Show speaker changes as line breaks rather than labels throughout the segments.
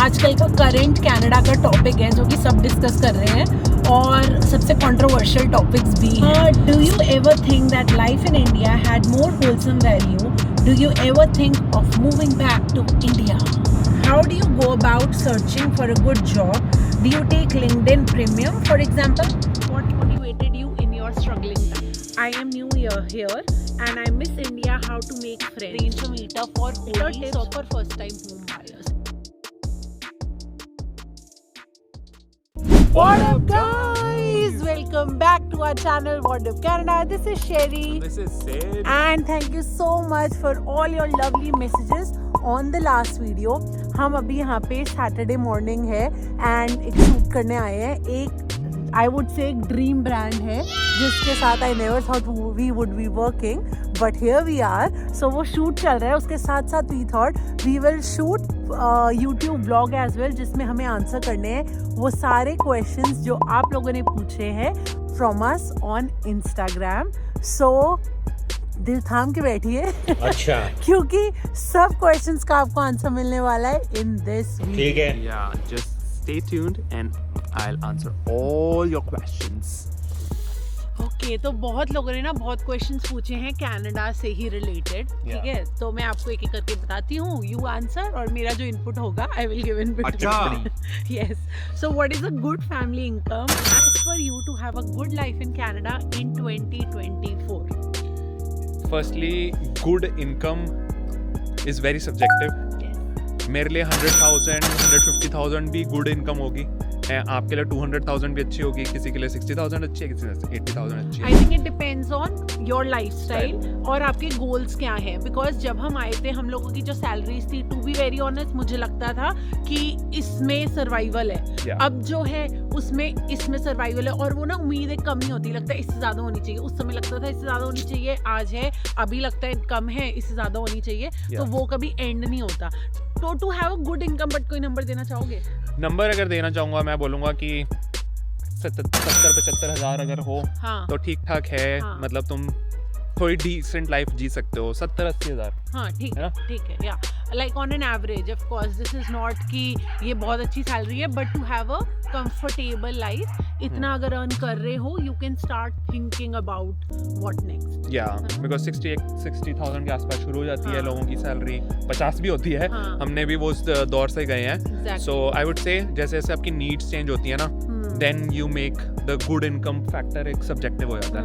आजकल का current Canada का टॉपिक है जो कि सब डिस्कस कर रहे हैं और सबसे कंट्रोवर्शियल टॉपिक्स भी हैं. Do you ever think that life in India had more wholesome value? Do you ever think of moving back to India? How do you go about searching for a good job? Do you take LinkedIn Premium, for example? What motivated you in your struggling time? I am new here and I miss India. How to make friends? Arrange a meetup for Holi or for first time home buyers. What up, guys? Welcome back to our channel, What Up Canada. This is Sherry.
This is Sid.
And thank you so much for all your lovely messages on the last video. हम अभी यहाँ पे Saturday morning है and एक shoot करने आए हैं. एक आई वुड से एक ड्रीम ब्रांड है जिसके साथ I never thought we would be working, but here we are. So वो शूट चल रहा है, उसके साथ साथ we thought we will shoot YouTube blog as well, जिसमें हमें आंसर करने हैं वो सारे क्वेश्चंस जो आप लोगों ने पूछे हैं फ्रॉम अस ऑन इंस्टाग्राम. सो दिल थाम के बैठिए. अच्छा. क्योंकि सब क्वेश्चंस का आपको आंसर मिलने वाला है इन दिस वीडियो.
ठीक है. Yeah, just stay tuned and I'll answer all your questions.
Okay, तो बहुत लोगों ने ना बहुत क्वेश्चंस पूछे हैं कनाडा से ही रिलेटेड. ठीक है, तो मैं आपको एक एक करके बताती हूँ. यू आंसर और मेरा जो इनपुट होगा I will give in between. अच्छा. Yes. So what is a good family income as for you to have a good life in Canada in 2024?
Firstly, good income is very subjective. मेरे लिए 100,000, 150,000 भी good income होगी. आपके लिए 200,000 भी अच्छी होगी, किसी के लिए 60,000 अच्छी है, किसी के लिए 80,000 अच्छी है.
I think it depends on your lifestyle और आपके goals क्या हैं. Because जब हम आए थे हम लोगों की जो salaries थी, to be very honest मुझे लगता था कि इसमें survival है.
Yeah.
अब जो है इसमें survival है और वो ना उम्मीदें कम नहीं होती. लगता है इससे ज़्यादा होनी चाहिए. उस समय लगता था इससे ज़्यादा होनी चाहिए, आज है अभी लगता है कम है, इससे ज़्यादा होनी चाहिए.
Yeah.
तो वो कभी end नहीं होता. तो to have a good income, but कोई नंबर देना चाहोगे?
नंबर अगर देना चाहूँगा मैं बोलूँगा कि 70-75 हज़ार अगर हो.
हाँ.
तो ठीक ठाक है.
हाँ.
मतलब तुम थोड़ी डिसेंट लाइफ जी सकते हो. 70-80 हज़ार.
हाँ, ठीक है. या like on an average, of course this is not कि ये बहुत अच्छी सैलरी है, but to have a comfortable life, इतना अगर अर्न कर रहे हो you can start thinking about what next.
या बिकॉज 60,000 के आसपास शुरू हो जाती है
हाँ.
लोगों की सैलरी. 50 भी होती है.
हाँ.
हमने भी वो उस दौर से गए हैं. सो आई वुड से जैसे जैसे आपकी नीड्स चेंज होती है ना, then you make the good income factor एक सब्जेक्टिव हो जाता है.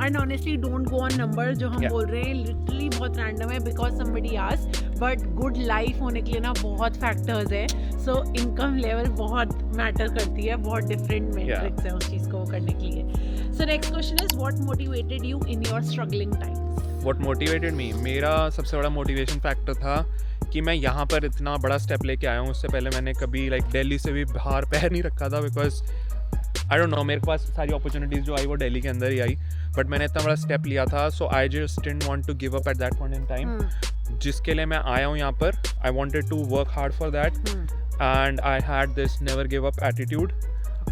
And honestly don't go on number जो हम बोल रहे हैं, लिटरली बहुत रैंडम है because somebody asked, but good life होने के लिए ना बहुत फैक्टर्स है. सो इनकम लेवल बहुत मैटर करती है, बहुत डिफरेंट मैट्रिक्स है उस चीज़ को करने के लिए. So next question is what motivated you in your struggling times?
What motivated me, मेरा सबसे बड़ा मोटिवेशन फैक्टर था कि मैं यहाँ पर इतना बड़ा स्टेप लेके आया हूँ. उससे पहले मैंने कभी लाइक दिल्ली से भी बाहर पैर नहीं रखा था, बिकॉज आई डोंट नो, मेरे पास सारी अपॉर्चुनिटीज़ जो आई वो दिल्ली के अंदर ही आई, बट मैंने इतना बड़ा स्टेप लिया था. So I just didn't want to give up at that point in time. जिसके लिए मैं आया हूँ यहाँ पर, I wanted to work hard for that and I had this never give up attitude.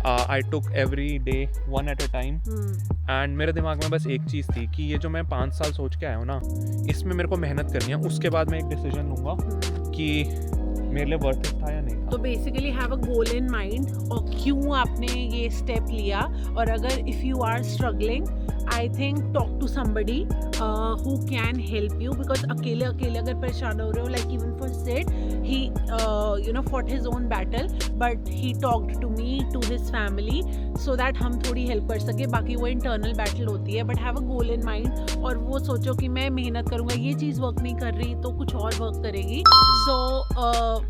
I took every day one at a time. And मेरे दिमाग में बस एक चीज़ थी कि ये जो मैं 5 साल सोच के आया हूँ ना, इसमें मेरे को मेहनत करनी है. उसके बाद मैं एक डिसीजन लूँगा कि मेरे लिए वर्थ इट था या नहीं था.
तो basically have a goal in mind और क्यों आपने ये स्टेप लिया. और अगर if you are struggling, I think talk to somebody who can help you, because अकेले अगर परेशान हो रहे हो, like even for Sid he fought his own battle, but he talked to me, to his family, so that हम थोड़ी help कर सके. बाकी वो इंटरनल बैटल होती है, but have a goal in mind और वो सोचो कि मैं मेहनत करूँगा, ये चीज़ वर्क नहीं कर रही तो कुछ और वर्क करेगी. सो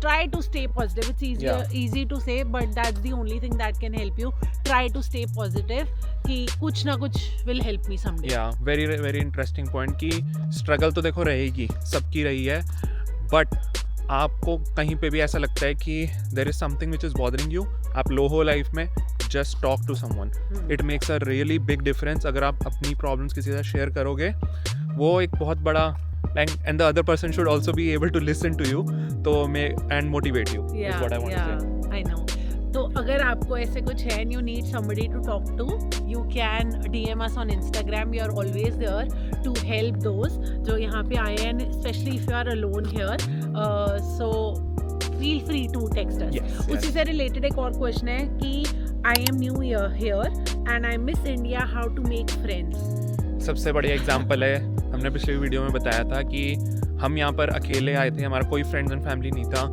try to stay positive. It's easy to say, but that's the only thing that can help you. Try to stay positive कि कुछ ना कुछ will help me someday.
Yeah, very very interesting point कि struggle तो देखो रहेगी, सबकी रही है, but आपको कहीं पे भी ऐसा लगता है कि there is something which is bothering you, आप लो हो लाइफ में, just talk to someone. It makes a really big difference. अगर आप अपनी problems किसी से share करोगे, वो एक बहुत बड़ा and the other person should also be able to listen to you and motivate you.
Yeah,
is what I want to say.
I know. तो अगर आपको ऐसे कुछ है and you need somebody to talk to, you can DM us on Instagram. We are always there to help those जो यहाँ पे आए हैं, especially if you are alone here. So feel free to text us.
Yes,
उसी
yes.
से related एक और question है कि I am new here and I miss India, how to make friends.
सबसे बढ़िया एग्जांपल है, हमने पिछले वीडियो में बताया था कि हम यहाँ पर अकेले आए थे, हमारा कोई फ्रेंड्स एंड फैमिली नहीं था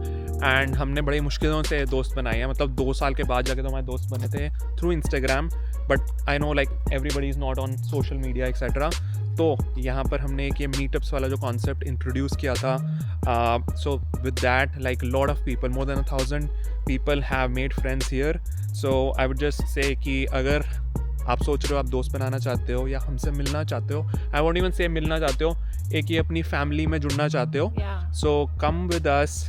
एंड हमने बड़ी मुश्किलों से दोस्त बनाए हैं. मतलब 2 साल के बाद जाके तो हमारे दोस्त बने थे through Instagram, but I know like everybody is not on social media etcetera. तो यहाँ पर हमने एक ये मीटअप्स वाला जो कॉन्सेप्ट इंट्रोड्यूस किया था. So with that like lot of people, more than 1000 people have made friends here. So I would just say कि अगर आप सोच रहे हो आप दोस्त बनाना चाहते हो या हमसे मिलना चाहते हो, आई वोंट इवन से मिलना चाहते हो, एक ये अपनी फैमिली में जुड़ना चाहते हो, so come with us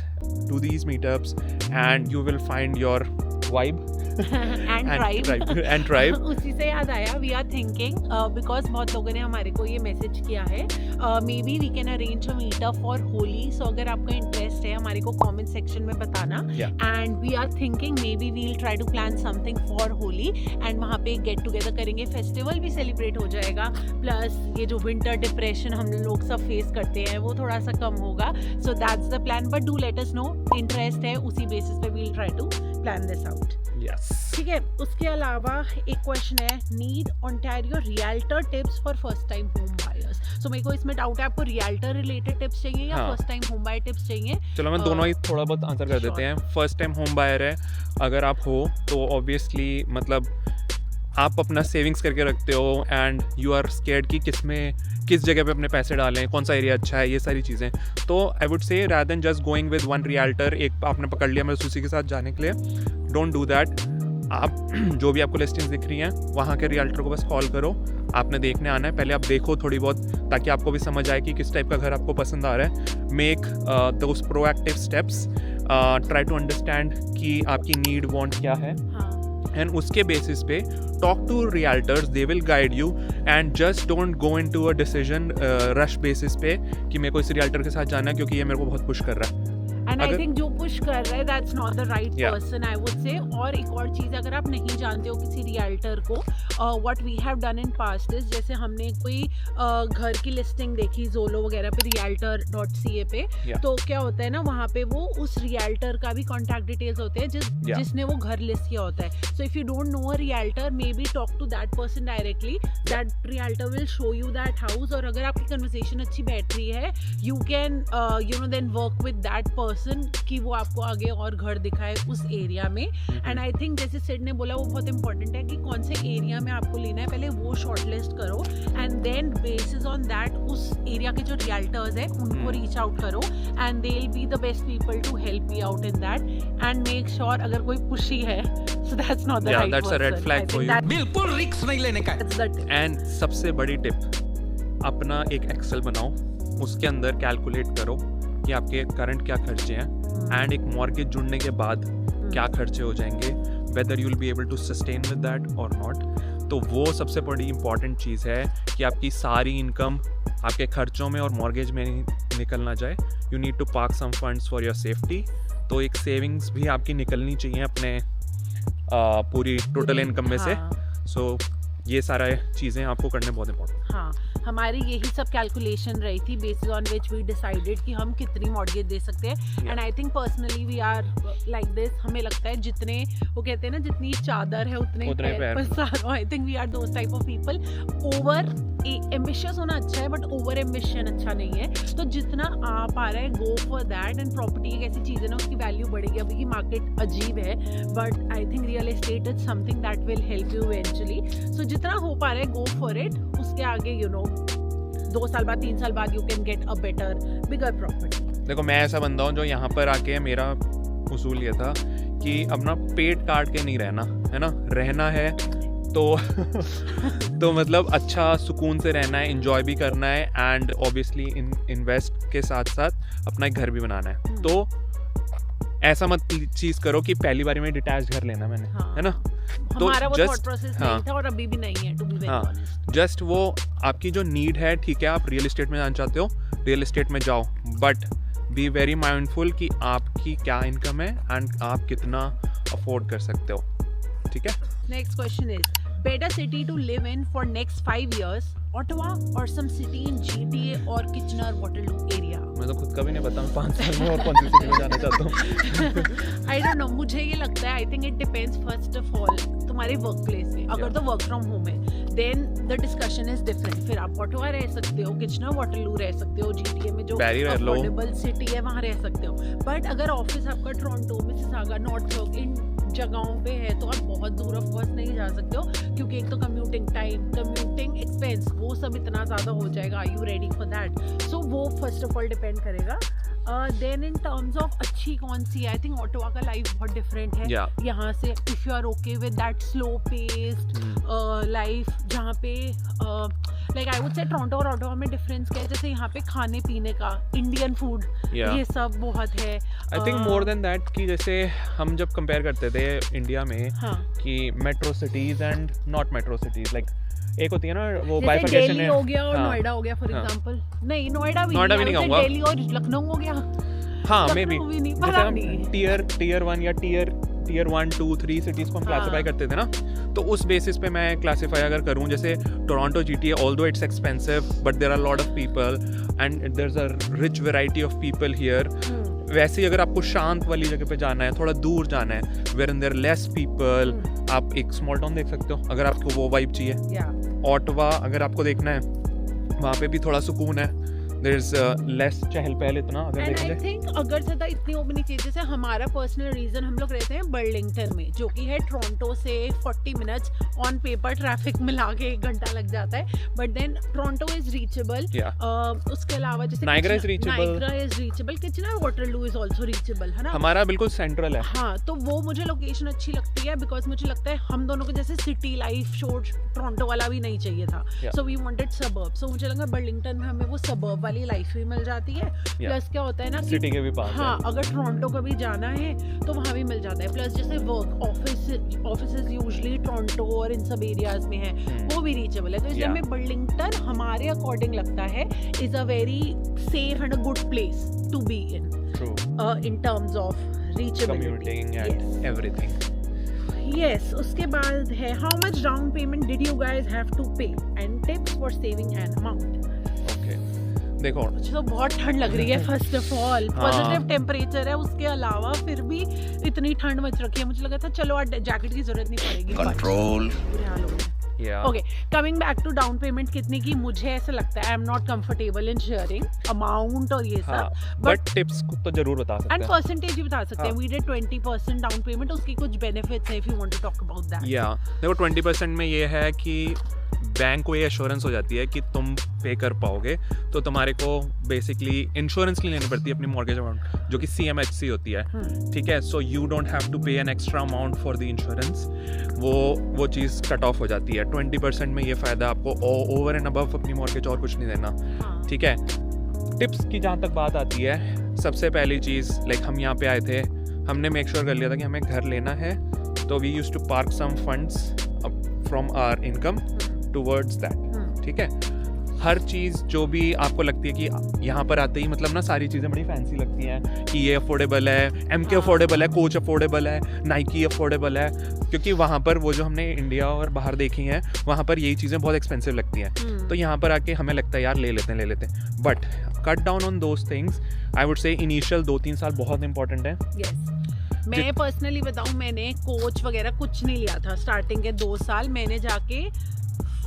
to these meetups and you will find your vibe
and tribe. उसी से याद आया, वी आर थिंकिंग बिकॉज बहुत लोगों ने हमारे को ये मैसेज किया है, maybe we can arrange a meetup for Holi. So अगर आपका इंटरेस्ट है हमारे को कमेंट सेक्शन में बताना. And we are thinking maybe we'll try to plan something for Holi and वहाँ पे गेट टुगेदर करेंगे, फेस्टिवल भी सेलिब्रेट हो जाएगा, प्लस ये जो विंटर डिप्रेशन हम लोग सब फेस करते हैं वो थोड़ा सा कम होगा. So that's the plan, but do let us know interest है, उसी बेसिस पे we'll try to plan this out. ठीक है. उसके अलावा एक क्वेश्चन है, need Ontario realtor tips for first time home buyers. So मेरे को इसमें डाउट है, आपको रियल्टर रिलेटेड टिप्स चाहिए या first time home buyer tips चाहिए?
चलो मैं दोनों ही थोड़ा बहुत आंसर कर देते हैं. फर्स्ट टाइम होम बायर है अगर आप हो तो ऑब्वियसली मतलब आप अपना सेविंग्स करके रखते हो एंड यू आर स्केर्ड कि किस जगह पे अपने पैसे डालें, कौन सा एरिया अच्छा है, ये सारी चीज़ें. तो आई वुड से rather than just going with one realtor, एक आपने पकड़ लिया मैं उसी के साथ जाने के लिए, डोंट डू दैट. आप जो भी आपको लिस्टिंग्स दिख रही हैं वहाँ के रियल्टर को बस कॉल करो, आपने देखने आना है, पहले आप देखो थोड़ी बहुत ताकि आपको भी समझ आए कि किस टाइप का घर आपको पसंद आ रहा है. Make those proactive steps, try to understand कि आपकी नीड वांट क्या है एंड उसके बेसिस पे talk to realtors, they will guide you and just don't go into a decision rush basis पे कि मेरे को इस रियल्टर के साथ जाना है क्योंकि ये मेरे को बहुत पुश कर रहा है.
एंड आई थिंक जो पुश कर रहा है that's not the right person, I would से. और एक और चीज़, अगर आप नहीं जानते हो किसी रियल्टर को, what we have done in past is, जैसे हमने कोई घर की लिस्टिंग देखी जोलो वगैरह पे realtor.ca पे, तो क्या होता है ना, वहाँ पे वो उस रियल्टर का भी कॉन्टैक्ट डिटेल्स होते हैं जिसने वो घर लिस्ट किया होता है. So if you don't know a realtor, maybe talk to that person directly, that realtor will show you that house. और अगर आपकी कन्वर्सेशन अच्छी बैठ रही है, you can you know then work with that person कि वो आपको आगे और घर दिखाए उस एरिया में. एंड आई थिंक जैसे सिड ने बोला वो बहुत इंपॉर्टेंट है कि कौन से एरिया में आपको लेना है, पहले वो शॉर्टलिस्ट करो and then basis on that उस एरिया के जो रियल्टर्स है उनको रीच आउट करो and they will be the best people to help you out in that. And make sure अगर कोई पुशी है, so that's not the right person.
That's a red flag for you.
बिल्कुल risk नहीं लेने का.
And सबसे बड़ी tip, अपना एक एक्सेल बनाओ, उसके अंदर कैलकुलेट करो कि आपके करंट क्या खर्चे हैं एंड एक मॉर्गेज जुड़ने के बाद क्या खर्चे हो जाएंगे, whether you will be able to sustain with that और नॉट. तो वो सबसे बड़ी इंपॉर्टेंट चीज़ है कि आपकी सारी इनकम आपके खर्चों में और मॉर्गेज में निकल ना जाए. You need to park some funds for your safety. तो एक सेविंग्स भी आपकी निकलनी चाहिए अपने पूरी टोटल इनकम में से. सो ये सारा चीज़ें आपको करने बहुत इंपॉर्टेंट.
हाँ, हमारी यही सब कैलकुलेशन रही थी based on which we decided कि हम कितनी मॉर्गेज दे सकते हैं. And I think personally we are like this. हमें लगता है जितने वो कहते हैं ना, जितनी चादर है उतने पैर पसारो. I think we are those type of people. Over ambitious होना अच्छा है बट ओवर एम्बिशन अच्छा नहीं है. तो जितना आ पा रहा है go for that. And property एक ऐसी चीज़ है ना, उसकी वैल्यू बढ़ेगी. अभी की मार्केट अजीब है but I think real estate is something that will help you eventually. So जितना हो पा रहा है गो फॉर इट. उसके आगे यू नो 2 साल बाद 3 साल बाद you can get a better bigger property.
देखो मैं ऐसा बंदा हूँ जो यहाँ पर आके मेरा उसूल ये था कि अपना पेट काट के नहीं रहना है ना, रहना है तो मतलब अच्छा सुकून से रहना है, एंजॉय भी करना है एंड ऑब्वियसली इन्वेस्ट के साथ साथ अपना एक घर भी बनाना है. तो ऐसा मत चीज़ करो कि पहली बारी में डिटैच घर लेना मैंने, है ना. तो
हमारा वो थॉट प्रोसेस नहीं था और अभी भी नहीं है, to be very honest.
Just वो आपकी जो नीड है, ठीक है, आप रियल एस्टेट में जाना चाहते हो, रियल एस्टेट में जाओ, बट बी वेरी माइंडफुल कि आपकी क्या इनकम है एंड आप कितना अफोर्ड कर सकते हो. ठीक है.
Next question is, better city to live in for next 5 years, Ottawa or some city in GTA or Kitchener Waterloo area?
हमें तो खुद का भी नहीं पता मैं 5 साल में और कौन सी सिटी में जाना चाहता हूँ।
आई डोंट नो, मुझे ये लगता है I think it depends first of all तुम्हारे वर्क प्लेस से। अगर तो वर्क फ्रॉम होम है then the discussion is different. फिर आप ऑटोवा रह सकते हो, किचनर वाटरलू रह सकते हो, जीटीए में जो अफोर्डेबल सिटी है वहाँ रह सकते हो। बट अगर ऑफिस आपका टोरंटो, मिसिसागा, नॉर्थवर्क इन जगहों पे है तो आप बहुत दूर ऑफ कोर्स नहीं जा सकते हो, क्योंकि एक तो कम्यूटिंग टाइम, कम्यूटिंग एक्सपेंस, वो सब इतना ज़्यादा हो जाएगा। Are you ready for that? So वो फर्स्ट ऑफ ऑल डिपेंड करेगा। देन इन टर्म्स ऑफ अच्छी कौन सी है, आई थिंक ऑटोवा का लाइफ बहुत डिफरेंट है यहाँ से। If you are okay with that slow paced life, जहाँ पे like I would say Toronto और ऑटोवा में डिफरेंस क्या है, जैसे यहाँ पे खाने पीने का, इंडियन फूड, ये सब बहुत है।
I think more than that कि जैसे हम जब कंपेयर करते थे इंडिया में कि metro cities and not metro cities, like एक होती है ना वो बाइफर्केशन
दिल्ली हो गया और नोएडा हो गया फॉर एग्जांपल। नहीं, नोएडा भी नहीं कहूँगा, दिल्ली और लखनऊ हो गया। हाँ, मे बी जैसे हम टीयर 1 या टीयर 1, 2, 3 सिटीज को हम क्लासिफाई करते थे ना, तो उस बेसिस पे मैं क्लासिफाई अगर करूँ, जैसे Toronto GTA, although it's expensive but there are lot of people and there is a rich variety of people here. वैसे ही अगर आपको शांत वाली जगह पे जाना है, थोड़ा दूर जाना है, where in there less people, आप एक स्मॉल टाउन देख सकते हो अगर आपको वो वाइब चाहिए। ऑटवा अगर आपको देखना है, वहाँ पे भी थोड़ा सुकून है, देयर इज लेस चहल पहल इतना अगर देखेंगे। आई थिंक अगर ज़्यादा इतनी वो भी नहीं चाहिए। जैसे हमारा पर्सनल रीजन, हम लोग रहते हैं बर्लिंगटन में, जो कि है टोरंटो से 40 मिनट्स ऑन पेपर, ट्रैफिक मिला के 1 घंटा लग जाता है, but then Toronto is reachable. उसके अलावा जैसे
Niagara is reachable,
Kitchener Waterloo is also reachable, है ना,
हमारा बिल्कुल सेंट्रल है।
हाँ, तो वो मुझे लोकेशन अच्छी लगती है, बिकॉज मुझे लगता है हम दोनों को जैसे सिटी लाइफ शोर टोरंटो वाला भी नहीं चाहिए था, सो वी वांटेड सबर्ब। सो मुझे लगा बर्लिंगटन में हमें वो सबर्ब वाली लाइफ भी मिल जाती है। प्लस क्या होता है ना,
सिटी के भी पास है।
हाँ, अगर टोरंटो कभी जाना है तो वहाँ भी मिल जाता है। प्लस जैसे वर्क ऑफिस यूजुअली टोरंटो और इन सब एरियाज में है, वो भी रीचेबल है। तो इसलिए हमें बर्लिंगटन हमारे अकॉर्डिंग लगता है is a very safe and a good place to be in terms of reachability
and everything.
Yes, उसके बाद है how much down payment did you guys have to pay and tips for saving an amount.
Okay, देखो
मुझे तो बहुत ठंड लग रही है। First of all positive temperature है, उसके अलावा फिर भी इतनी ठंड मच रखी है, मुझे लगा था चलो आज जैकेट की जरूरत नहीं पड़ेगी।
Control.
Okay, coming back to down payment कितने की, मुझे ऐसा लगता है I am not comfortable in sharing amount और ये सब,
बट टिप्स तो जरूर बता सकते हैं
एंड परसेंटेज भी बता सकते हैं। वी डिड 20% डाउन पेमेंट, उसकी कुछ बेनिफिट्स हैं if you want to talk about that.
देखो 20% में ये है कि बैंक को ये एश्योरेंस हो जाती है कि तुम पे कर पाओगे, तो तुम्हारे को बेसिकली इंश्योरेंस नहीं लेनी पड़ती अपनी मॉर्गेज अमाउंट, जो कि CMHC होती है, ठीक है। So you don't have to pay an extra amount for the insurance, वो चीज़ कट ऑफ हो जाती है। 20% में ये फ़ायदा आपको, ओवर एंड अबव अपनी मॉर्गेज और कुछ नहीं देना, ठीक है। टिप्स की जहाँ तक बात आती है, सबसे पहली चीज़, लाइक हम यहाँ पे आए थे, हमने मेक श्योर कर लिया था कि हमें घर लेना है, तो we used to park some funds from our income towards that, ठीक है। हर चीज़ जो भी आपको लगती है कि यहाँ पर आते ही मतलब ना सारी चीज़ें बड़ी फैंसी लगती हैं कि ये अफोर्डेबल है, MK अफोर्डेबल है, कोच अफोर्डेबल है, नाइकी अफोर्डेबल है, क्योंकि वहाँ पर वो जो हमने इंडिया और बाहर देखी हैं, वहाँ पर यही चीज़ें बहुत एक्सपेंसिव लगती हैं। तो यहाँ पर आके हमें लगता है यार ले लेते हैं, but cut down on those things. I would से इनिशियल 2-3 साल बहुत इंपॉर्टेंट है।
मैं पर्सनली बताऊँ, मैंने कोच वगैरह कुछ नहीं लिया था स्टार्टिंग के 2 साल। मैंने जाके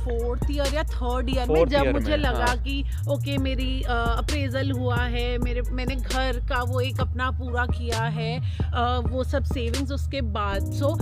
4th ईयर या 3rd ईयर में जब मुझे लगा कि ओके मेरी अप्रेजल हुआ है, मैंने घर का वो एक अपना पूरा किया है, वो सब सेविंग्स, उसके बाद so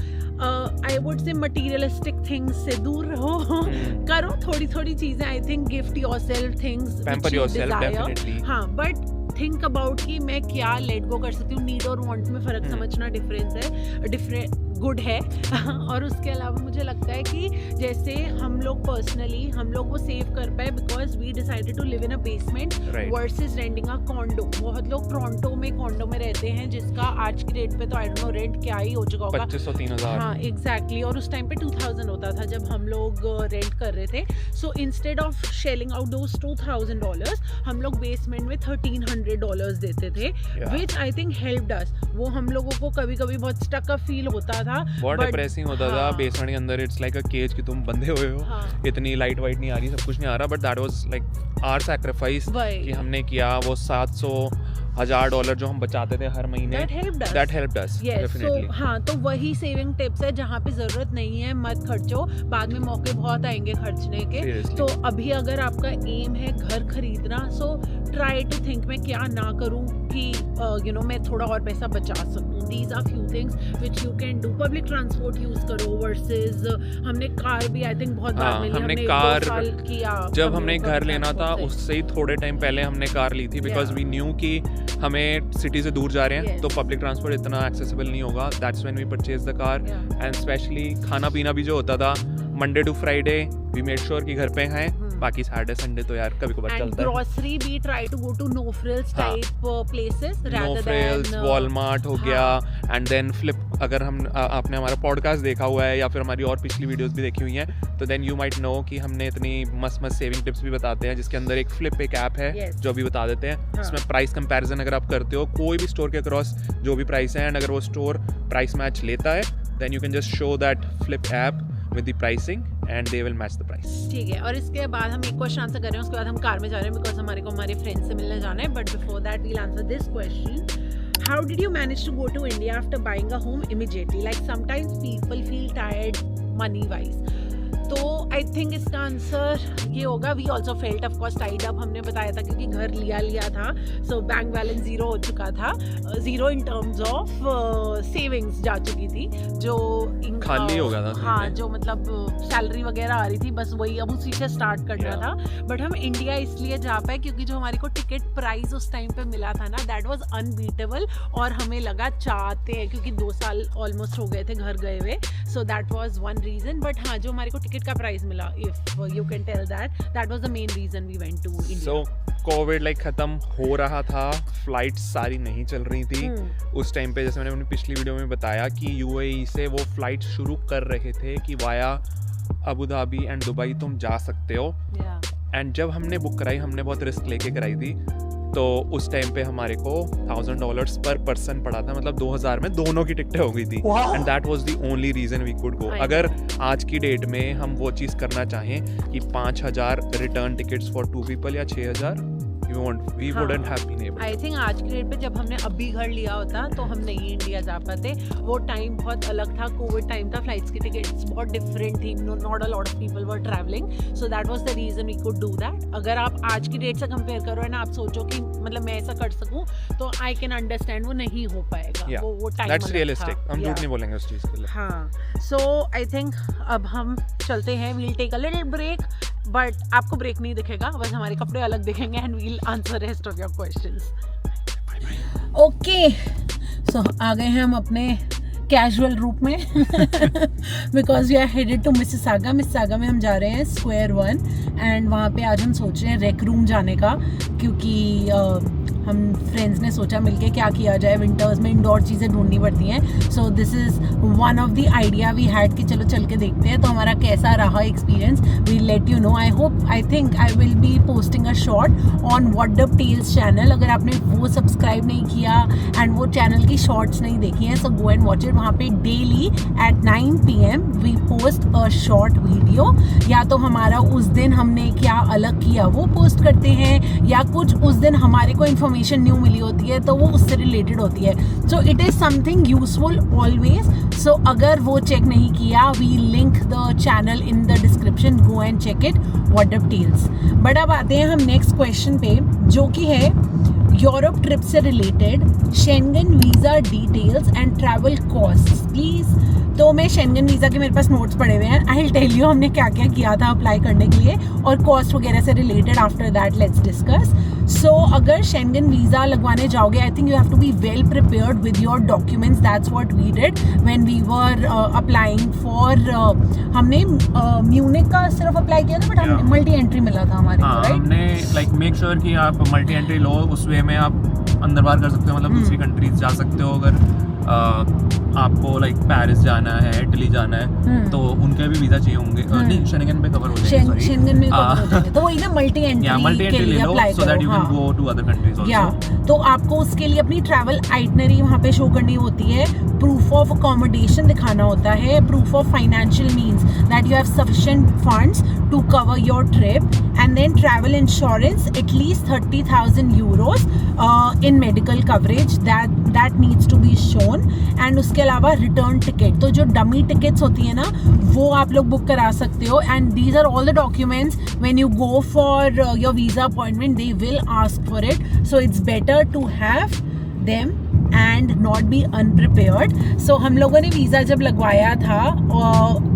I would say materialistic things से दूर रहो, करो थोड़ी थोड़ी चीज़ें। I think gift yourself things
pamper yourself definitely,
हाँ, बट थिंक अबाउट कि मैं क्या लेट गो कर सकती हूँ। नीड और वांट में फ़र्क समझना डिफरेंस गुड है। और उसके अलावा मुझे लगता है कि जैसे हम लोग पर्सनली हम लोग वो सेव कर पाए because we decided to live in a basement versus renting a condo. बहुत लोग टोरंटो में कॉन्डो में रहते हैं, जिसका आज की डेट पे तो आई डोंट नो रेंट क्या ही हो चुका होगा,
2500-3000।
हाँ एग्जैक्टली, और उस टाइम पे 2000 होता था जब हम लोग रेंट कर रहे थे। So instead of shelling out those $2000 हम लोग बेसमेंट में $1300 देते थे, विच आई थिंक हेल्प्ड अस। वो हम लोगों को कभी कभी बहुत स्टक अप फील होता था।
बहुत
but-
डिप्रेसिंग होता था,
हाँ।
बेसमेंट के अंदर इट्स लाइक अ केज कि तुम बंधे हुए हो,
हाँ।
इतनी लाइट वाइट नहीं आ रही, सब कुछ नहीं आ रहा, but that was like our sacrifice
वही।
कि हमने किया वो $700,000 जो हम बचाते थे हर महीने,
that
helped us
yes,
definitely.
so, हाँ, तो वही सेविंग टिप्स है, जहाँ पे जरूरत नहीं है मत खर्चो, बाद में मौके बहुत आएंगे खर्चने के।
Seriously.
तो अभी अगर आपका एम है घर खरीदना, सो ट्राई टू थिंक मैं क्या ना करूँ कि मैं थोड़ा और पैसा बचा सकूँ। These are few things which you can do. Public transport use करो वर्सेस हमने कार भी आई थिंक बहुत बार में ली,
हमने
हमने 1-2
कार
साल किया।
जब हमने घर लेना था उससे ही थोड़े टाइम पहले हमने कार ली थी, बिकॉज वी न्यू कि हमें सिटी से दूर जा रहे हैं,
Yes.
तो पब्लिक ट्रांसपोर्ट इतना एक्सेसिबल नहीं होगा। That's when we purchase the car, and specially खाना पीना भी जो होता था Monday to Friday we made sure कि घर पे हैं, बाकी सैटरडे संडे तो यार कभी कभार
एंड
चलता है।
ग्रोसरी भी try to go to no frills
हाँ।
Type places
no
rather
frills,
than
Walmart हो गया, एंड देन फ्लिप। अगर आपने हमारा पॉडकास्ट देखा हुआ है या फिर हमारी और पिछली वीडियोस भी देखी हुई हैं, तो देन यू माइट नो कि हमने इतनी मस्त सेविंग टिप्स भी बताते हैं, जिसके अंदर एक फ्लिप एक ऐप है
Yes.
जो अभी बता देते हैं।
हाँ।
इसमें प्राइस कंपैरिजन अगर आप करते हो कोई भी स्टोर के अक्रॉस जो भी प्राइस है, एंड अगर वो स्टोर प्राइस मैच लेता है, then you can just show that flip app with the pricing and they will match the price.
ठीक है। और इसके बाद हम एक क्वेश्चन आंसर कर रहे हैं, उसके बाद हम कार में जा रहे हैं बिकॉज हमारे को हमारे फ्रेंड्स से मिलने जाना है। But before that we'll answer this question. How did you manage to go to India after buying a home immediately? Like sometimes people feel tired money wise. तो आई थिंक इसका answer ये होगा, we also felt of course tied up. हमने बताया था क्योंकि घर लिया था, सो बैंक बैलेंस जीरो हो चुका था, zero in terms of savings जा चुकी थी, जो
खाली हो गया था।
हाँ, जो मतलब सैलरी वगैरह आ रही थी, बस वही अब उसी से स्टार्ट करना था। बट हम इंडिया इसलिए जा पाए क्योंकि जो हमारे को टिकट प्राइस उस टाइम पे मिला था ना, दैट वाज अनबीटेबल, और हमें लगा चाहते हैं क्योंकि 2 साल ऑलमोस्ट हो गए थे घर गए हुए, so that was one reason. But हाँ, जो हमारे को टिकट का प्राइस मिला, if you can tell that was the main reason we went to India.
So Covid like खत्म हो रहा था, फ्लाइट्स सारी नहीं चल रही थी उस टाइम पे। जैसे मैंने अपनी पिछली वीडियो में बताया कि यूएई से वो फ्लाइट शुरू कर रहे थे कि via Abu Dhabi and Dubai तुम जा सकते हो, एंड जब हमने बुक कराई, हमने बहुत रिस्क लेके कराई थी, तो उस टाइम पे हमारे को $1,000 पर पर्सन पड़ा था, मतलब 2000 में दोनों की टिकटें हो गई थी, and that was the only reason we could go. अगर आज की डेट में हम वो चीज़ करना चाहें कि 5000 रिटर्न टिकट्स फॉर 2 पीपल या 6000, we wouldn't have been able.
I think आज की डेट पे जब हमने अभी घर लिया होता तो हम नहीं इंडिया जा पाते। वो टाइम बहुत अलग था, कोविड टाइम था, फ्लाइट्स की टिकट्स बहुत डिफरेंट थी, not a lot of people were travelling, so that was the reason we could do that. अगर आप आज की डेट से कंपेयर करो है ना, आप सोचो कि मतलब मैं ऐसा कर सकूं, तो आई कैन अंडरस्टैंड वो नहीं हो पाएगा।
Yeah,
वो टाइम
that's realistic. हम झूठ नहीं बोलेंगे उस चीज़ के लिए।
हाँ, सो आई थिंक अब हम चलते हैं, we'll take a little break, but आपको ब्रेक नहीं दिखेगा, बस हमारे कपड़े अलग दिखेंगे, and we'll answer rest of your questions. Okay, so आ गए हैं हम अपने कैजुअल रूप में because we are headed to Mississauga. Mississauga में हम जा रहे हैं स्क्वायर 1, एंड वहाँ पे आज हम सोच रहे हैं रेक रूम जाने का, क्योंकि हम फ्रेंड्स ने सोचा मिलके क्या किया जाए, विंटर्स में इंडोर चीज़ें ढूंढनी पड़ती हैं। So this is one of the idea we had कि चलो चल के देखते हैं। तो हमारा कैसा रहा experience, we let you know. I think I will be posting a short on what the tales channel. अगर आपने वो सब्सक्राइब नहीं किया एंड वो चैनल की शॉर्ट्स नहीं देखी हैं, so go and watch it. वहाँ पे daily at 9 PM we post a short video, या तो हमारा उस दिन हमने क्या अलग किया वो पोस्ट करते हैं, या कुछ उस दिन हमारे को इन्फॉर्मेशन न्यू मिली होती है तो वो उससे रिलेटेड होती है। So it is something useful always. So अगर वो चेक नहीं किया, we link the channel in the description, go and check it, what up tells. But अब आते हैं हम नेक्स्ट क्वेश्चन पे, जो कि है यूरोप ट्रिप से related, Schengen visa details and travel costs please. तो मैं शेंगन वीज़ा के मेरे पास नोट्स पड़े हुए हैं, आई विल टेल यू हमने क्या क्या किया था अप्लाई करने के लिए, और कॉस्ट वगैरह से related after that let's discuss. So अगर शेंगन वीज़ा लगवाने जाओगे, I think you have to be well prepared with your documents. That's what we did when we were applying for, हमने म्यूनिक का सिर्फ अप्लाई किया था, बट हम multi entry मिला था हमारे को, राइट?
हमने लाइक मेक श्योर कि आप मल्टी एंट्री लो, उस वे में आप अंदर बाहर कर सकते हो, मतलब दूसरी कंट्रीज जा सकते हो। अगर आपको लाइक पेरिस जाना है, इटली जाना है, तो उनके भी वीजा चाहिए होंगे। नहीं, शेंगन पे कवर हो जाएंगे, सॉरी,
शेंगन में कवर हो जाएंगे, तो वही ना मल्टी एंट्री के लिए अप्लाई करो,
so that you can go to other countries also.
या तो आपको उसके लिए अपनी ट्रैवल आइटनरी वहाँ पे शो करनी होती है, प्रूफ ऑफ अकोमोडेशन दिखाना होता है, proof of financial means that you have sufficient funds to cover your trip, and then travel insurance at least 30,000 euros in medical coverage that needs to be shown, and उसके अलावा return ticket, तो जो dummy tickets होती है ना वो आप लोग बुक करा सकते हो, and these are all the documents when you go for your visa appointment they will ask for it, so it's better to have them and not be unprepared. So हम लोगों ने वीज़ा जब लगवाया था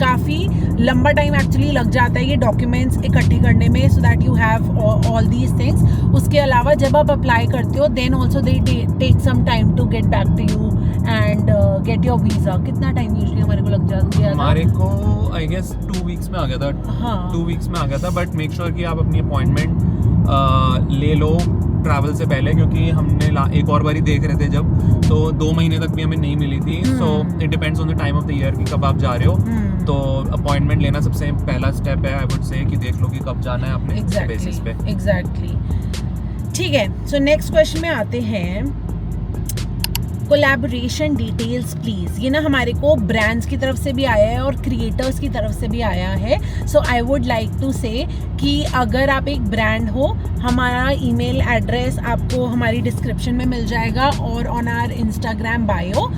काफ़ी लंबा टाइम एक्चुअली लग जाता है ये डॉक्यूमेंट्स इकट्ठे करने में, so that you have all these things. उसके अलावा जब आप अप्लाई करते हो then also they take some time to get back to you and get your visa. कितना टाइम यूजुअली हमारे को लग जाता है?
हमारे को आई गेस 2 वीक्स में आ गया था।
हाँ
2 वीक्स में आ गया था, बट मेक श्योर कि आप अपनी अपॉइंटमेंट ले लो ट्रैवल से पहले, क्योंकि हमने एक और बारी देख रहे थे जब, तो 2 महीने तक भी हमें नहीं मिली थी। So it depends on the time of the year कि कब आप जा रहे हो, तो अपॉइंटमेंट लेना सबसे पहला स्टेप है, आई वुड से, कि देख लो कि कब जाना है आपने, इस बेसिस पे।
एग्जैक्टली, ठीक है। सो नेक्स्ट क्वेश्चन में आते हैं, कोलैबोरेशन डिटेल्स प्लीज। ये ना हमारे को ब्रांड्स की तरफ से भी आया है और क्रिएटर्स की तरफ से भी आया है। So I would like to से कि अगर आप एक ब्रांड हो, हमारा ईमेल एड्रेस आपको हमारी डिस्क्रिप्शन में मिल जाएगा, और on our Instagram bio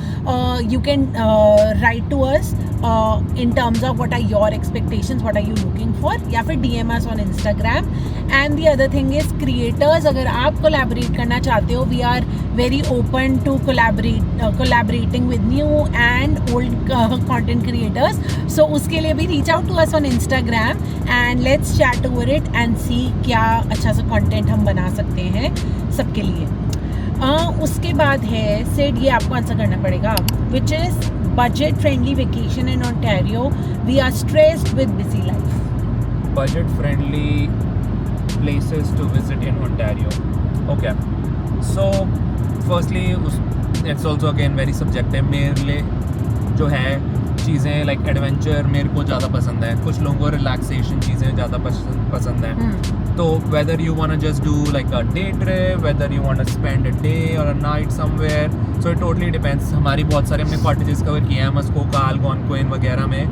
you can write to us in terms of what are your expectations, what are you looking for, या फिर DM us on Instagram. And the other thing is creators, अगर आप collaborate करना चाहते हो, we are very open to collaborating with new and old content creators, so उसके लिए भी reach out to us on Instagram and let's chat over it and see क्या अच्छा सा content हम बना सकते हैं सबके लिए। उसके बाद है सेड, ये आपको आंसर करना पड़ेगा, which is budget friendly vacation in Ontario, we are stressed with busy life.
Budget friendly places to visit in Ontario. Okay, so firstly it's also again very subjective. मेरे लिए जो है चीज़ें लाइक एडवेंचर मेरे को ज़्यादा पसंद है, कुछ लोगों को रिलैक्सेशन चीज़ें ज़्यादा पसंद हैं। तो whether you want just do like a day trip, whether you want spend a day और a night somewhere, so it totally depends. हमारी बहुत सारे हमने कॉटेजेस कवर किए हैं, मस्कोका, अल्गोनक्विन वगैरह में।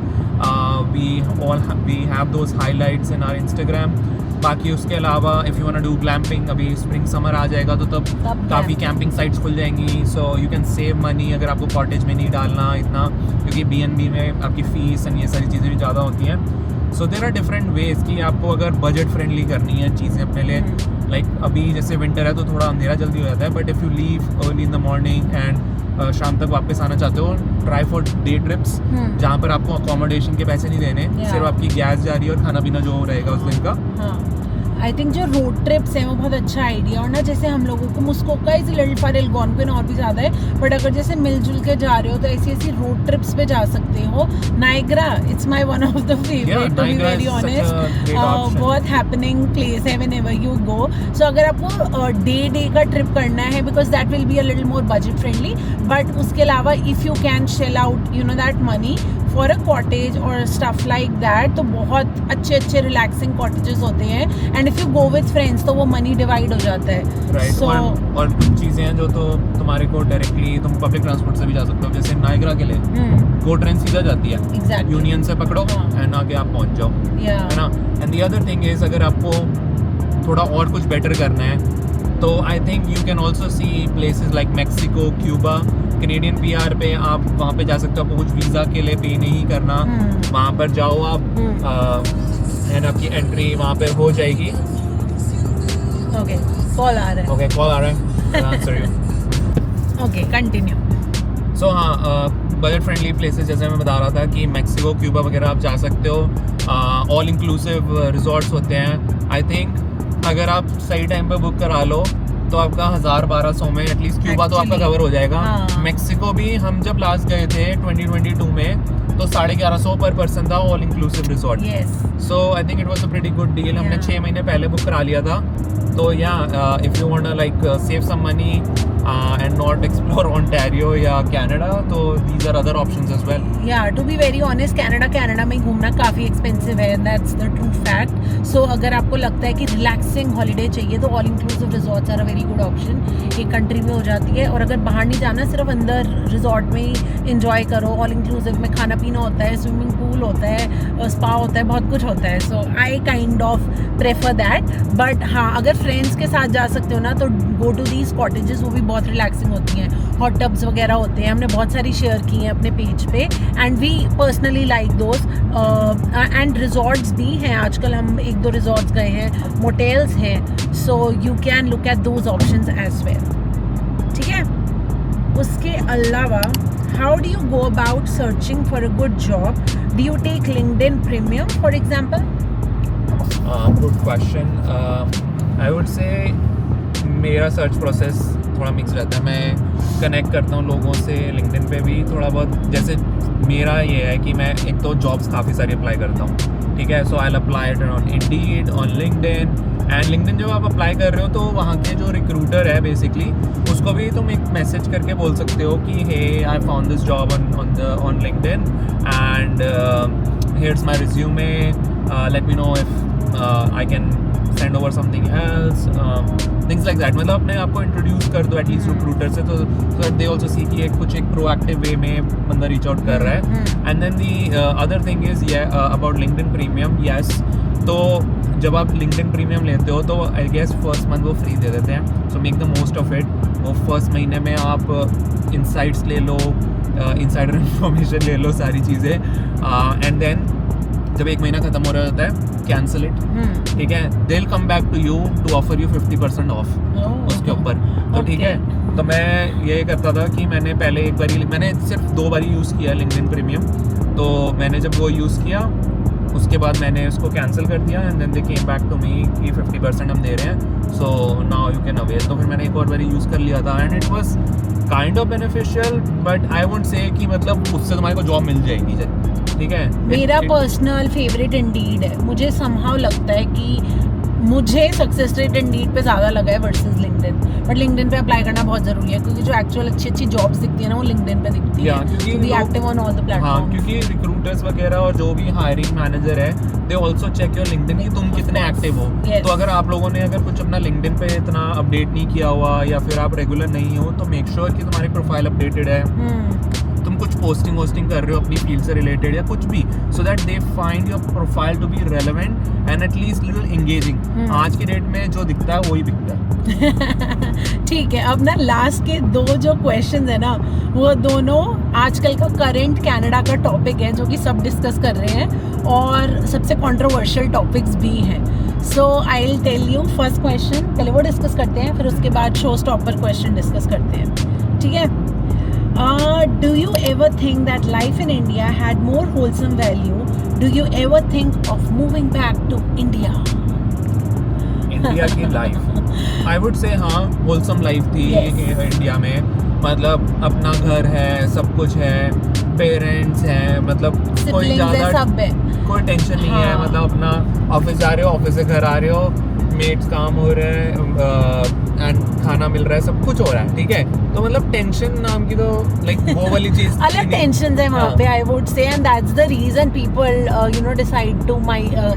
We have those highlights in our Instagram. बाकी उसके अलावा if you want do glamping, अभी स्प्रिंग समर आ जाएगा तो तब काफ़ी कैंपिंग साइट्स खुल जाएंगी, so you can save money अगर आपको कॉटेज में नहीं डालना इतना, क्योंकि BNB में आपकी फ़ीस एंड ये सारी चीज़ें भी ज़्यादा होती हैं। So there are different ways कि आपको अगर बजट फ्रेंडली करनी है चीज़ें अपने लिए, लाइक अभी जैसे विंटर है तो थोड़ा अंधेरा जल्दी हो जाता है, but if you leave early in the morning and शाम तक वापस आना चाहते हो, ट्राई फॉर डे ट्रिप्स जहाँ पर आपको अकोमोडेशन के पैसे नहीं देने, सिर्फ आपकी गैस जा रही है और खाना पीना जो रहेगा उस दिन का।
आई थिंक जो रोड ट्रिप्स हैं वो बहुत अच्छा आइडिया, और ना जैसे हम लोगों को मुस्कोका इज लिटिल फॉर एल्गोनक्विन और भी ज़्यादा है, बट अगर जैसे मिलजुल के जा रहे हो तो ऐसी ऐसी रोड ट्रिप्स पे जा सकते हो। Niagara, it's my one of the favourite to be very honest, बहुत हैपनिंग प्लेस है whenever you go. So अगर आपको डे का ट्रिप करना है, because that will be a little more budget friendly, but उसके अलावा if you can shell out you know that money for a cottage और stuff like that, तो बहुत अच्छे अच्छे रिलैक्सिंग कॉटेजेस होते हैं, and if you go with friends तो वो मनी डिवाइड हो जाता है।
राइट,
So,
और कुछ चीज़ें हैं जो तो तुम्हारे को डायरेक्टली तुम पब्लिक ट्रांसपोर्ट से भी जा सकते हो, जैसे नाइग्रा के लिए गो ट्रेन सीधा जाती है,
Exactly.
यूनियन से पकड़ो एंड आगे आप पहुंच जाओ,
Yeah.
है ना। And the other thing is, अगर आपको थोड़ा और कुछ बेटर करना है तो आई think you can also see places like Mexico, Cuba. Canadian PR पे आप वहाँ पे जा सकते हो, आपको कुछ वीज़ा के लिए पे नहीं करना, वहाँ पर जाओ आप एंड आपकी एंट्री वहाँ पे हो जाएगी।
ओके, कॉल आ रहा है।
ओके, कॉल आ रहा है, answer you.
Okay, continue.
So हाँ, बजट फ्रेंडली प्लेसेस जैसे मैं बता रहा था कि मैक्सिको, क्यूबा वगैरह आप जा सकते हो। ऑल इंक्लूसिव रिजॉर्ट्स होते हैं। आई थिंक अगर आप सही टाइम पे बुक करा लो तो आपका 1000-1200 में एटलीस्ट क्यूबा तो आपका कवर हो जाएगा।
हाँ।
मैक्सिको भी हम जब लास्ट गए थे 2022 में तो 1150 पर पर्सन था, all inclusive resort. So I think it was a pretty good deal. हमने 6 महीने पहले बुक करा लिया था। तो या if you want like save some money and not explore Ontario या Canada, तो these are other options as well.
Yeah, to be very honest, Canada में घूमना काफ़ी एक्सपेंसिव है, that's the true fact. So अगर आपको लगता है कि रिलैक्सिंग हॉलीडे चाहिए तो all inclusive resorts are a very good option. एक कंट्री में हो जाती है, और अगर बाहर नहीं जाना, सिर्फ अंदर रिजॉर्ट में ही इंजॉय करो. ऑल इंक्लूसिव में खाना पीना होता है, स्विमिंग पूल होता है, स्पा होता है, बहुत कुछ होता है. So I kind of prefer that. But हाँ, अगर फ्रेंड्स के साथ जा सकते हो ना तो गो टू दीज कॉटेजेस, वो भी बहुत रिलैक्सिंग होती हैं. हॉट टब्स वगैरह होते हैं, हमने बहुत सारी शेयर की हैं अपने पेज पे, and we personally like those. And resorts भी हैं आजकल, हम 1-2 रिजॉर्ट्स गए हैं, मोटेल्स हैं. So you can look at those options as well. ठीक है. उसके अलावा, how do you go about searching for a good job? Do you take LinkedIn premium for example?
Good question. I would say मेरा search process थोड़ा mix रहता है. मैं connect करता हूँ लोगों से लिंक्डइन पे भी थोड़ा बहुत. जैसे मेरा ये है कि मैं एक तो जॉब्स काफ़ी सारी अप्लाई करता हूँ, ठीक है. So I apply it on Indeed, on LinkedIn. And LinkedIn जब आप अप्लाई कर रहे हो तो वहाँ के जो रिक्रूटर है बेसिकली, उसको भी तुम एक मैसेज करके बोल सकते हो कि hey, I found this job on LinkedIn and here's my resume, let me know if I can send over something else, things like that. मतलब अपने आप को इंट्रोड्यूस कर दो एटलीस्ट रिक्रूटर से, तो सो दैट दे ऑल्सो सी कि एक प्रोएक्टिव वे में बंदा रीच आउट कर रहा है. And then the other thing is about LinkedIn premium. Yes, तो जब आप लिंक्डइन प्रीमियम लेते हो तो आई गेस फर्स्ट मंथ वो फ्री दे देते हैं. So make the most of it. वो फर्स्ट महीने में आप इनसाइट्स ले लो, इनसाइडर इन्फॉर्मेशन ले लो, सारी चीज़ें. एंड देन जब 1 महीना खत्म हो रहा होता है, कैंसिल इट. ठीक है. They will come back to you to offer you 50% off उसके ऊपर. तो ठीक है. तो मैं ये करता था कि मैंने पहले एक बारी, मैंने सिर्फ 2 बारी यूज़ किया लिंक्डइन प्रीमियम. तो मैंने जब वो यूज़ किया उसके बाद मैंने उसको कैंसिल कर दिया. And then they came back to me कि 50% हम दे रहे हैं, so now you can avail. तो फिर मैंने एक और बारी यूज़ कर लिया था and it was kind of beneficial. But I wouldn't say कि मतलब उससे तुम्हारे को जॉब मिल जाएगी. ठीक है.
मेरा पर्सनल फेवरेट इंडीड है. मुझे समहाउ लगता है कि मुझे सक्सेस रेट इंडीड पे ज़्यादा लगा है वर्सेस लिंक्डइन. बट लिंक्डइन पे अप्लाई करना बहुत ज़रूरी है, क्योंकि जो एक्चुअल अच्छी जॉब्स दिखती है ना, वो लिंक्डइन पे दिखती है.
क्योंकि
be active on all the platforms.
हाँ, क्योंकि रिक्रूटर्स वगैरह और जो भी हायरिंग मैनेजर है, they also check your LinkedIn कि तुम कितने एक्टिव हो.
Yes.
तो अगर आप लोगों ने अगर कुछ अपना लिंक्डइन पे इतना अपडेट नहीं किया हुआ या फिर आप रेगुलर नहीं हो, तो मेक श्योर कि तुम्हारी प्रोफाइल अपडेटेड है, तुम कुछ पोस्टिंग कर रहे हो अपनी फील्ड से रिलेटेड या कुछ भी, so that they find your profile to be relevant and at least little engaging. आज की डेट में जो दिखता है वही बिकता है.
ठीक है. अब ना लास्ट के 2 जो क्वेश्चंस है ना, वो दोनों आजकल का करंट कनाडा का टॉपिक है, जो कि सब डिस्कस कर रहे हैं, और सबसे कंट्रोवर्शियल टॉपिक्स भी हैं. So I will tell you first question, पहले वो डिस्कस करते हैं, फिर उसके बाद शो स्टॉपर क्वेश्चन डिस्कस करते हैं. ठीक है. Do you ever think that life in India had more wholesome value? Do you ever think of moving back to India?
India की लाइफ आई वुड से हाँ, होलसम लाइफ थी.
Yes.
India में मतलब अपना घर है, सब कुछ है, पेरेंट्स हैं, मतलब कोई
Siblings
ज़्यादा
है, सब है.
कोई टेंशन नहीं है.
हाँ.
मतलब अपना ऑफिस जा रहे हो, ऑफिस से घर आ रहे हो, मेट्स काम हो रहे हैं एंड खाना मिल रहा है, सब कुछ हो रहा है. ठीक है. तो मतलब टेंशन नाम की तो लाइक वो वाली चीज़
अलग टेंशन है वहाँ पे, I would say, and that's the reason people decide to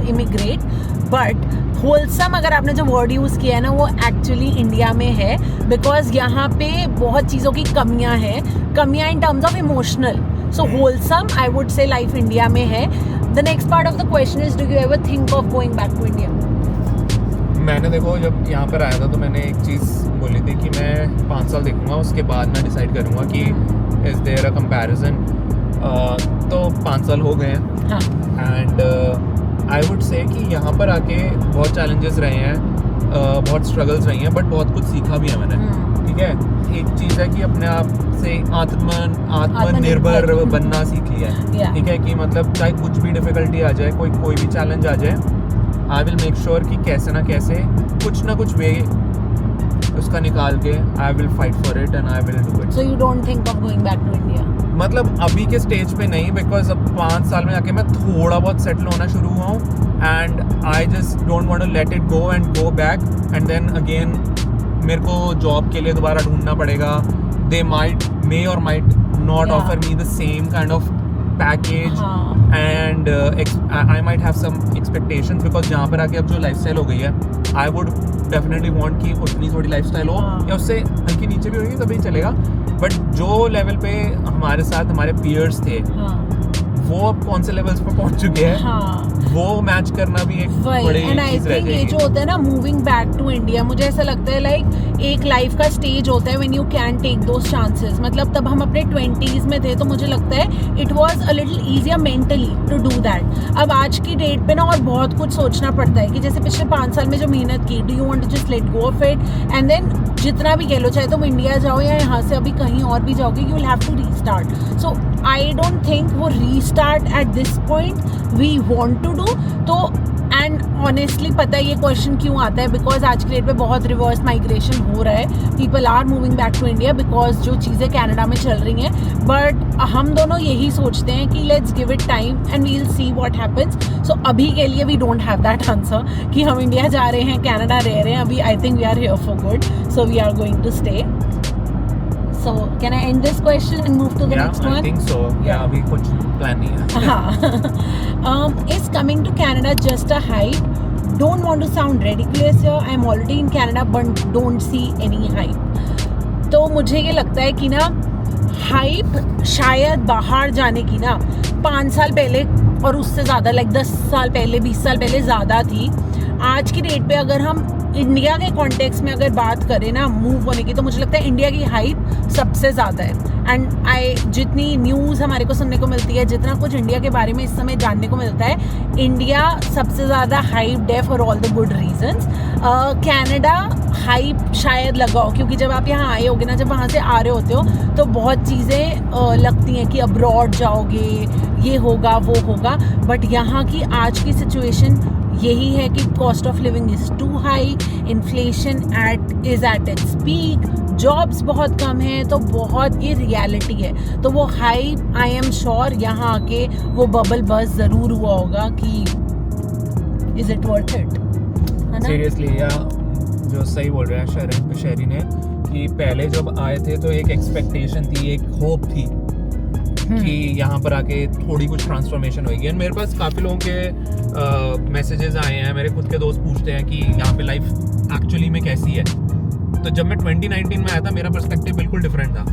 immigrate. But wholesome अगर आपने जो वर्ड यूज़ किया है ना, वो एक्चुअली इंडिया में है, बिकॉज यहाँ पे बहुत चीज़ों की कमियाँ in terms of emotional. So wholesome I would say life India में है. The next part of the question is, do you ever think of going back to India?
मैंने देखो जब यहाँ पर आया था तो मैंने एक चीज़ बोली थी कि मैं 5 साल देखूंगा, उसके बाद मैं डिसाइड करूंगा कि इज़ देयर अ कंपैरिजन. तो 5 साल हो गए हैं.
हाँ.
एंड आई वुड से कि यहाँ पर आके बहुत चैलेंजेस रहे हैं, बहुत स्ट्रगल्स रही हैं, बट बहुत कुछ सीखा भी है मैंने. ठीक है. एक चीज़ है कि अपने आप से आत्मनिर्भर बनना सीख लिया है. ठीक है. कि मतलब चाहे कुछ भी डिफिकल्टी आ जाए, कोई भी चैलेंज आ जाए, आई विल मेक श्योर कि कैसे ना कुछ वे उसका निकाल के I will fight for it and I will do it.
So you don't think of going back to India?
मतलब अभी के स्टेज पे नहीं, बिकॉज अब 5 साल में जाके मैं थोड़ा बहुत सेटल होना शुरू हुआ हूँ and I just don't want to let it go and go back and then again मेरे को जॉब के लिए दोबारा ढूंढना पड़ेगा. They may or might not
Yeah.
offer me the same kind of package.
हाँ.
And I might have some expectations because जहाँ पर आके अब जो लाइफस्टाइल हो गई है, I would definitely want कि उतनी थोड़ी लाइफस्टाइल हो
हाँ.
या उससे हल्की नीचे भी होगी तभी चलेगा. बट जो लेवल पे हमारे साथ हमारे पीयर्स थे,
हाँ.
वो अब कौन से लेवल्स पर पहुंच चुके हैं,
हाँ.
वो मैच करना भी एक बड़ी
एंड आई
चीज रह
थिंक ये
जाएगी.
जो होता है ना मूविंग बैक टू इंडिया, मुझे ऐसा लगता है लाइक एक लाइफ का स्टेज होता है when you can take those chances. मतलब तब हम अपने 20s में थे तो मुझे लगता है it was a little easier mentally to do that. अब आज की डेट पे ना और बहुत कुछ सोचना पड़ता है कि जैसे पिछले 5 साल में जो मेहनत की, do you want to just let go of it and then जितना भी कह लो, चाहे तुम इंडिया जाओ या यहाँ से अभी कहीं और भी जाओगे, you will have to restart. So I don't think वो restart at this point we want to do. तो एंड ऑनेस्टली पता है ये क्वेश्चन क्यों आता है, बिकॉज आज की डेट पे बहुत रिवर्स माइग्रेशन हो रहा है. People are moving back to India because जो चीज़ें कनाडा में चल रही हैं. बट हम दोनों यही सोचते हैं कि let's give it time and we will see what happens. So अभी के लिए we don't have that answer कि हम इंडिया जा रहे हैं, कनाडा रह रहे हैं. अभी I think we are here for good, so we are going to stay. So can I end this question and move to the next one?
I think so.
Yeah.
अभी कुछ plan नहीं है.
Is coming to Canada just a hype? Don't want to sound ridiculous here. I'm already in Canada but don't see any hype. तो मुझे ये लगता है कि ना हाइप शायद बाहर जाने की ना 5 साल पहले और उससे ज़्यादा लाइक 10 साल पहले 20 साल पहले ज़्यादा थी. आज की डेट पे अगर हम इंडिया के कॉन्टेक्स्ट में अगर बात करें ना मूव होने की, तो मुझे लगता है इंडिया की हाइप सबसे ज़्यादा है. एंड जितनी न्यूज़ हमारे को सुनने को मिलती है, जितना कुछ इंडिया के बारे में इस समय जानने को मिलता है, इंडिया सबसे ज़्यादा हाइप्ड है for all the good reasons. Canada hype शायद लगाओ क्योंकि जब आप यहाँ आए होगे ना, जब वहाँ से आ रहे होते हो तो बहुत चीज़ें लगती हैं कि अब्रॉड जाओगे, ये होगा वो होगा. बट यहाँ की आज की सिचुएशन यही है कि cost of living is too high, inflation is at its peak, jobs बहुत कम हैं. तो बहुत ये रियलिटी है. तो वो हाइप आई एम श्योर यहाँ आके वो बबल बस ज़रूर हुआ होगा कि इज़ इट वर्थ इट, है ना?
सीरियसली या जो सही बोल रहे हैं शहरी ने कि पहले जब आए थे तो एक एक्सपेक्टेशन थी, एक होप थी कि यहाँ पर आके थोड़ी कुछ ट्रांसफॉर्मेशन होगी. एंड मेरे पास काफ़ी लोगों के मैसेजेस आए हैं, मेरे खुद के दोस्त पूछते हैं कि यहाँ पे लाइफ एक्चुअली में कैसी है. तो जब मैं 2019 में आया था मेरा पर्सपेक्टिव बिल्कुल डिफरेंट था.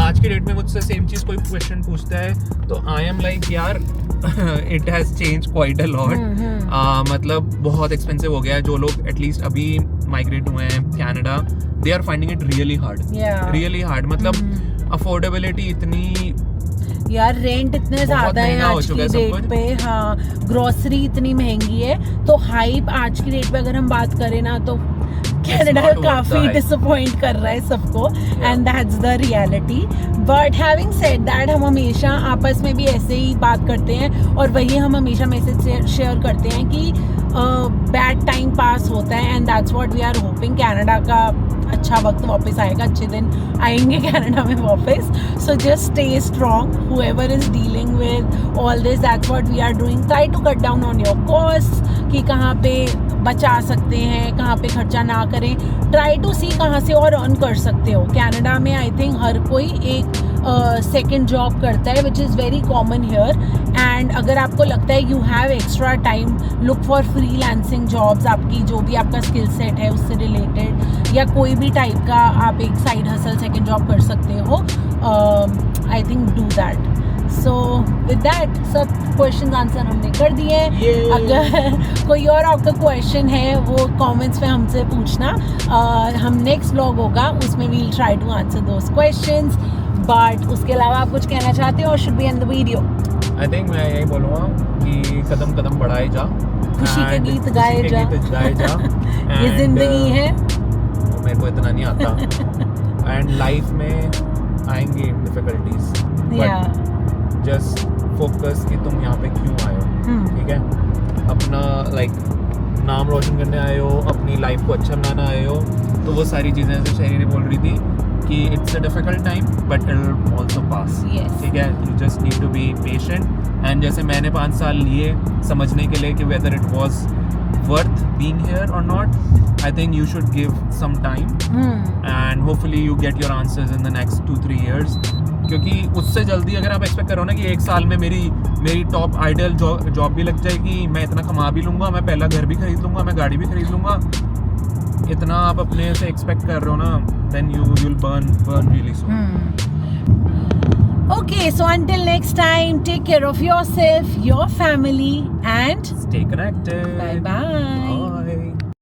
आज की डेट में मुझसे सेम चीज़ कोई क्वेश्चन पूछता है तो आई एम लाइक यार it has change quite a lot. मतलब बहुत एक्सपेंसिव हो गया है. जो लोग एटलीस्ट अभी माइग्रेट हुए हैं Canada, they are finding it really hard. मतलब अफोर्डेबिलिटी इतनी,
यार रेंट इतने ज्यादा है आज की डेट पे. हाँ, ग्रोसरी इतनी महंगी है. तो हाइप आज की डेट पे अगर हम बात करें ना तो कनाडा काफी डिसअपॉइंट कर रहा है सबको, and that's the reality. But having said that, हम हमेशा आपस में भी ऐसे ही बात करते हैं और वही हम हमेशा मैसेज शेयर करते हैं कि बैड टाइम पास होता है and that's what we are hoping. Canada का अच्छा वक्त वापस आएगा, अच्छे दिन आएंगे कनाडा में वापस. So just stay strong, whoever is dealing with all this, that's what we are doing. Try to cut down on your costs कि कहाँ पे बचा सकते हैं, कहाँ पे खर्चा ना करें. ट्राई टू सी कहाँ से और अर्न कर सकते हो. कनाडा में आई थिंक हर कोई एक सेकेंड जॉब करता है which is very common here. And अगर आपको लगता है you have extra time, look for freelancing jobs. आपकी जो भी आपका स्किल सेट है उससे रिलेटेड या कोई भी टाइप का आप एक साइड हसल सेकेंड जॉब कर सकते हो. I think do that. So with that सब क्वेश्चन आंसर हमने कर दिए. अगर कोई और आपका क्वेश्चन है वो कमेंट्स में हमसे पूछना. हम नेक्स्ट व्लॉग होगा उसमें we'll try to answer those questions. But उसके अलावा आप कुछ कहना चाहते हो और should be end the video?
I think मैं यही बोलूँगा कि कदम कदम बढ़ाए जा,
खुशी के गीत गाए जा. ये जिंदगी है,
मेरे को इतना नहीं आता. एंड लाइफ में आएंगे डिफिकल्टीज, बट जस्ट फोकस कि तुम यहाँ पे क्यों आए हो. ठीक है, अपना लाइक नाम रोशन करने आए हो, अपनी लाइफ को अच्छा बनाना आए हो. तो वो सारी चीज़ें जैसे शहरी बोल रही थी कि it's a difficult time but it will also pass. ठीक है, you just need to be patient. And जैसे मैंने 5 साल लिए समझने के लिए कि whether it was worth being here or not, I think you should give some time and hopefully you get your answers in the next 2-3 years. क्योंकि उससे जल्दी अगर आप एक्सपेक्ट करो ना कि 1 साल में मेरी टॉप आइडियल जॉब भी लग जाएगी, मैं इतना कमा भी लूँगा, मैं पहला घर भी खरीद लूँगा, मैं गाड़ी भी खरीद लूँगा, इतना आप अपने से एक्सपेक्ट कर रहे हो ना, then you'll burn really soon.
Okay, so until next time, take care of yourself, your family, and
Stay connected.
bye bye.